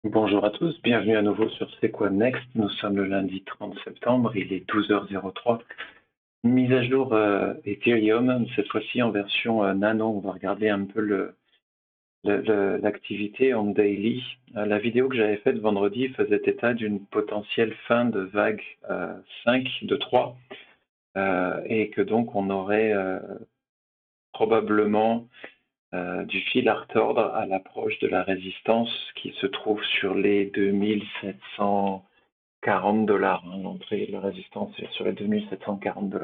Bonjour à tous, bienvenue à nouveau sur C'est quoi Next. Nous sommes le lundi 30 septembre, il est 12h03. Mise à jour Ethereum, cette fois-ci en version nano. On va regarder un peu l'activité en daily. La vidéo que j'avais faite vendredi faisait état d'une potentielle fin de vague 5 de 3 et que donc on aurait probablement du fil à retordre à l'approche de la résistance qui se trouve sur les 2740 $. L'entrée de la résistance est sur les 2740 $.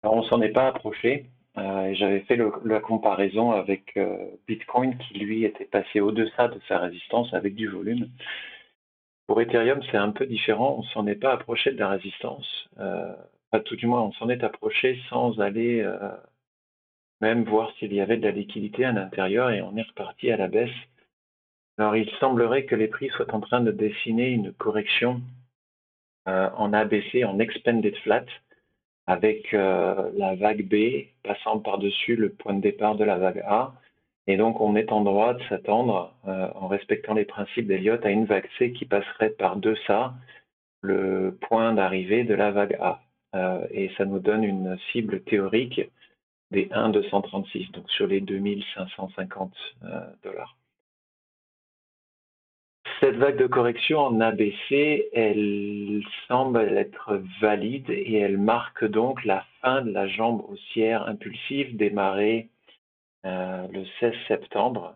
Alors on s'en est pas approché et j'avais fait la comparaison avec Bitcoin qui lui était passé au-deçà de sa résistance avec du volume. Pour Ethereum, c'est un peu différent, on s'en est pas approché de la résistance, pas tout du moins on s'en est approché sans aller même voir s'il y avait de la liquidité à l'intérieur et on est reparti à la baisse. Alors il semblerait que les prix soient en train de dessiner une correction en ABC, en Expanded Flat, avec la vague B passant par-dessus le point de départ de la vague A. Et donc on est en droit de s'attendre, en respectant les principes d'Elliott, à une vague C qui passerait par-deçà le point d'arrivée de la vague A. Et ça nous donne une cible théorique des 1,236, donc sur les 2550 $. Cette vague de correction en ABC, elle semble être valide et elle marque donc la fin de la jambe haussière impulsive démarrée le 16 septembre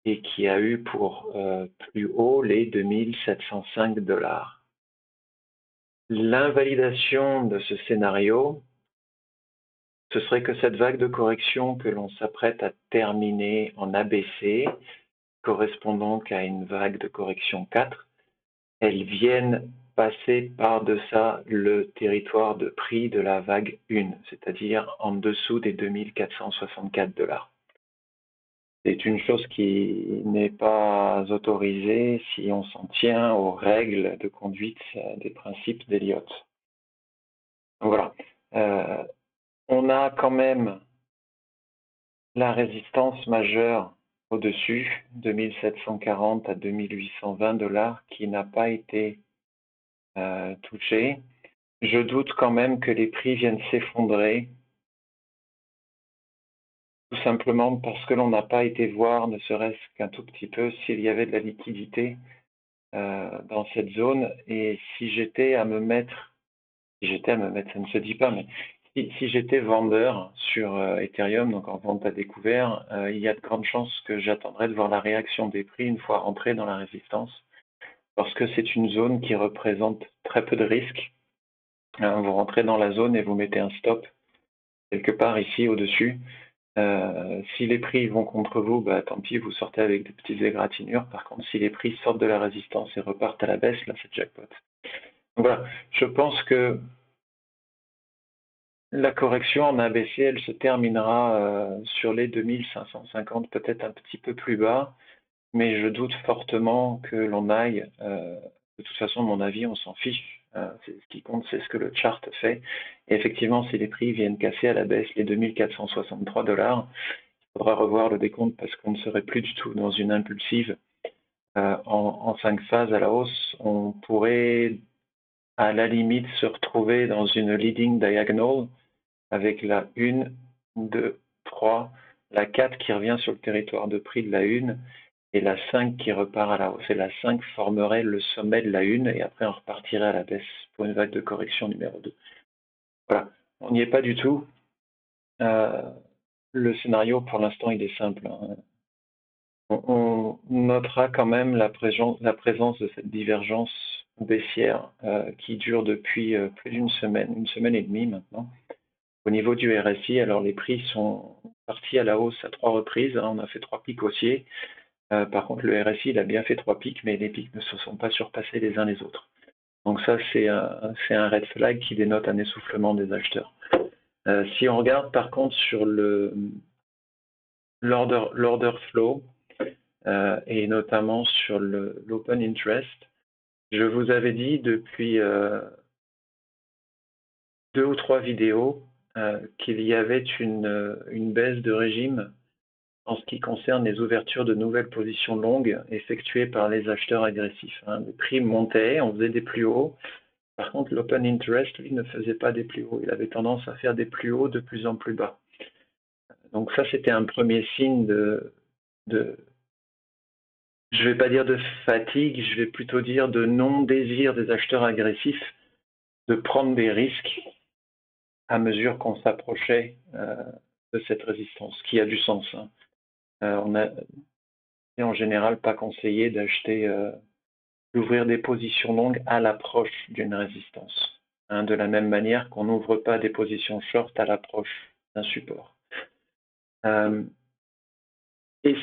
et qui a eu pour plus haut les 2705 $. L'invalidation de ce scénario, ce serait que cette vague de correction que l'on s'apprête à terminer en ABC, correspondant à une vague de correction 4, elles viennent passer par-deçà le territoire de prix de la vague 1, c'est-à-dire en dessous des 2464 $. C'est une chose qui n'est pas autorisée si on s'en tient aux règles de conduite des principes d'Elliott. Donc voilà. On a quand même la résistance majeure au-dessus, 2740 à 2820 $, qui n'a pas été touchée. Je doute quand même que les prix viennent s'effondrer, tout simplement parce que l'on n'a pas été voir, ne serait-ce qu'un tout petit peu, s'il y avait de la liquidité dans cette zone. Et si j'étais à me mettre, ça ne se dit pas, mais si j'étais vendeur sur Ethereum, donc en vente à découvert, il y a de grandes chances que j'attendrais de voir la réaction des prix une fois rentré dans la résistance, parce que c'est une zone qui représente très peu de risques. Vous rentrez dans la zone et vous mettez un stop quelque part ici au-dessus. Si les prix vont contre vous, bah, tant pis, vous sortez avec des petites égratignures. Par contre, si les prix sortent de la résistance et repartent à la baisse, là, c'est jackpot. Donc voilà, je pense que la correction en ABC, elle se terminera sur les 2550, peut-être un petit peu plus bas, mais je doute fortement que l'on aille. De toute façon, mon avis, on s'en fiche. Ce qui compte, c'est ce que le chart fait. Et effectivement, si les prix viennent casser à la baisse les 2463 $, il faudra revoir le décompte parce qu'on ne serait plus du tout dans une impulsive en 5 phases à la hausse. On pourrait à la limite se retrouver dans une leading diagonal avec la 1, 2, 3, la 4 qui revient sur le territoire de prix de la 1 et la 5 qui repart à la hausse. Et la 5 formerait le sommet de la 1 et après on repartirait à la baisse pour une vague de correction numéro 2. Voilà, on n'y est pas du tout. Le scénario pour l'instant il est simple. On notera quand même la présence de cette divergence baissière qui dure depuis plus d'une semaine, une semaine et demie maintenant. Au niveau du RSI, alors les prix sont partis à la hausse à 3 reprises, on a fait 3 pics haussiers. Par contre, le RSI il a bien fait 3 pics, mais les pics ne se sont pas surpassés les uns les autres. Donc ça, c'est un red flag qui dénote un essoufflement des acheteurs. Si on regarde par contre sur l'order flow, et notamment sur l'open interest, je vous avais dit depuis 2 ou 3 vidéos qu'il y avait une baisse de régime en ce qui concerne les ouvertures de nouvelles positions longues effectuées par les acheteurs agressifs. Les prix montaient, on faisait des plus hauts. Par contre, l'open interest, lui, ne faisait pas des plus hauts. Il avait tendance à faire des plus hauts de plus en plus bas. Donc ça, c'était un premier signe je ne vais pas dire de fatigue, je vais plutôt dire de non-désir des acheteurs agressifs de prendre des risques à mesure qu'on s'approchait de cette résistance, qui a du sens. On a en général pas conseillé d'ouvrir des positions longues à l'approche d'une résistance, de la même manière qu'on n'ouvre pas des positions short à l'approche d'un support. Et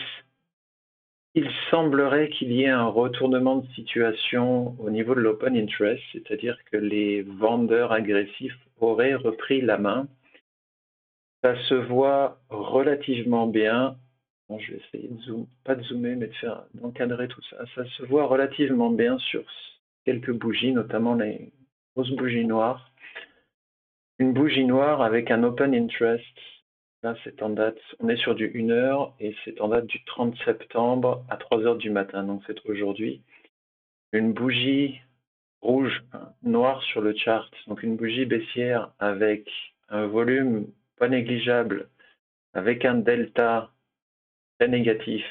il semblerait qu'il y ait un retournement de situation au niveau de l'open interest, c'est-à-dire que les vendeurs agressifs auraient repris la main. Ça se voit relativement bien. Bon, je vais essayer pas de zoomer, mais d'encadrer tout ça. Ça se voit relativement bien sur quelques bougies, notamment les grosses bougies noires. Une bougie noire avec un open interest. Là, c'est en date, on est sur du 1 heure et c'est en date du 30 septembre à 3 heures du matin, donc c'est aujourd'hui. Une bougie rouge, noire sur le chart, donc une bougie baissière avec un volume pas négligeable, avec un delta très négatif,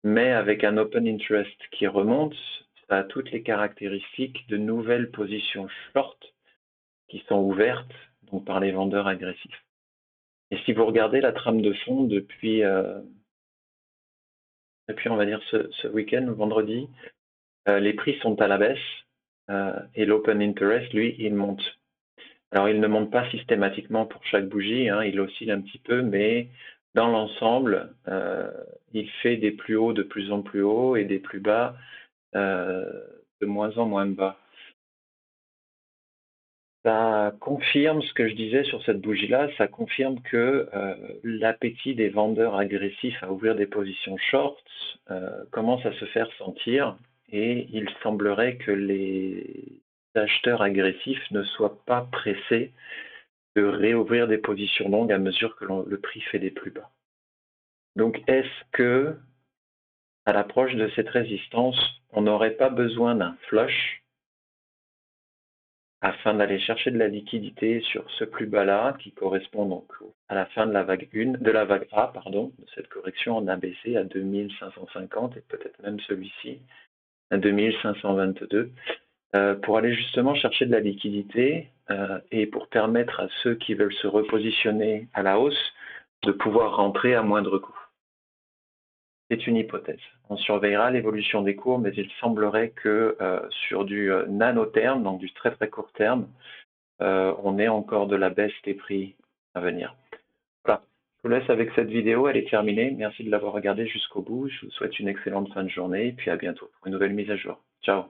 mais avec un open interest qui remonte, ça a toutes les caractéristiques de nouvelles positions short qui sont ouvertes donc par les vendeurs agressifs. Et si vous regardez la trame de fond depuis on va dire ce week-end, vendredi, les prix sont à la baisse et l'open interest, lui, il monte. Alors, il ne monte pas systématiquement pour chaque bougie, il oscille un petit peu, mais dans l'ensemble, il fait des plus hauts de plus en plus hauts et des plus bas de moins en moins bas. Ça confirme ce que je disais sur cette bougie-là, ça confirme que l'appétit des vendeurs agressifs à ouvrir des positions short commence à se faire sentir et il semblerait que les acheteurs agressifs ne soient pas pressés de réouvrir des positions longues à mesure que le prix fait des plus bas. Donc est-ce que, à l'approche de cette résistance, on n'aurait pas besoin d'un flush afin d'aller chercher de la liquidité sur ce plus bas-là, qui correspond donc à la fin de la vague 1, de la vague A, pardon, de cette correction en ABC à 2550 et peut-être même celui-ci à 2522, pour aller justement chercher de la liquidité et pour permettre à ceux qui veulent se repositionner à la hausse de pouvoir rentrer à moindre coût. C'est une hypothèse. On surveillera l'évolution des cours, mais il semblerait que sur du nano-terme, donc du très très court terme, on ait encore de la baisse des prix à venir. Voilà. Je vous laisse avec cette vidéo, elle est terminée. Merci de l'avoir regardée jusqu'au bout. Je vous souhaite une excellente fin de journée et puis à bientôt pour une nouvelle mise à jour. Ciao.